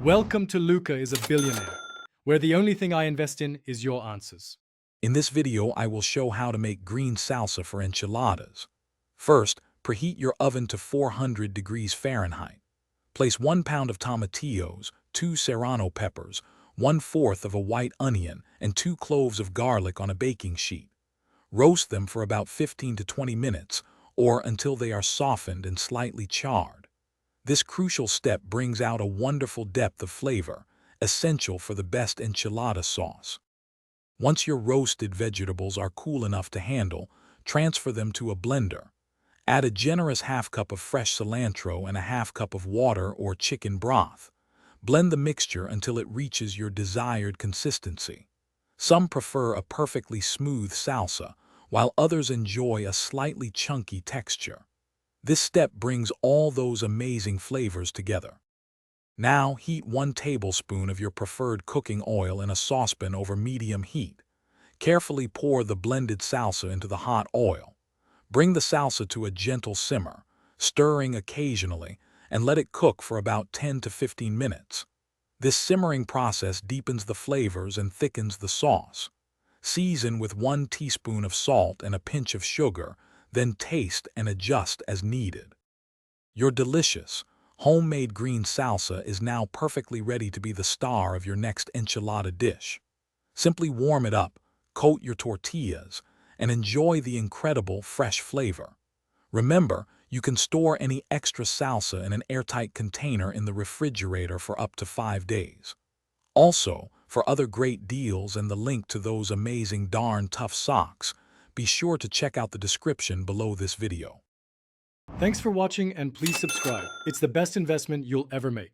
Welcome to Luca is a Billionaire, where the only thing I invest in is your answers. In this video, I will show how to make green salsa for enchiladas. First, preheat your oven to 400 degrees Fahrenheit. Place 1 pound of tomatillos, 2 serrano peppers, 1/4 of a white onion, and 2 cloves of garlic on a baking sheet. Roast them for about 15 to 20 minutes, or until they are softened and slightly charred. This crucial step brings out a wonderful depth of flavor, essential for the best enchilada sauce. Once your roasted vegetables are cool enough to handle, transfer them to a blender. Add a generous half cup of fresh cilantro and a half cup of water or chicken broth. Blend the mixture until it reaches your desired consistency. Some prefer a perfectly smooth salsa, while others enjoy a slightly chunky texture. This step brings all those amazing flavors together. Now heat 1 tablespoon of your preferred cooking oil in a saucepan over medium heat. Carefully pour the blended salsa into the hot oil. Bring the salsa to a gentle simmer, stirring occasionally, and let it cook for about 10 to 15 minutes. This simmering process deepens the flavors and thickens the sauce. Season with 1 teaspoon of salt and a pinch of sugar, then taste and adjust as needed. Your delicious, homemade green salsa is now perfectly ready to be the star of your next enchilada dish. Simply warm it up, coat your tortillas, and enjoy the incredible fresh flavor. Remember, you can store any extra salsa in an airtight container in the refrigerator for up to 5 days. Also, for other great deals and the link to those amazing darn tough socks, be sure to check out the description below this video. Thanks for watching and please subscribe. It's the best investment you'll ever make.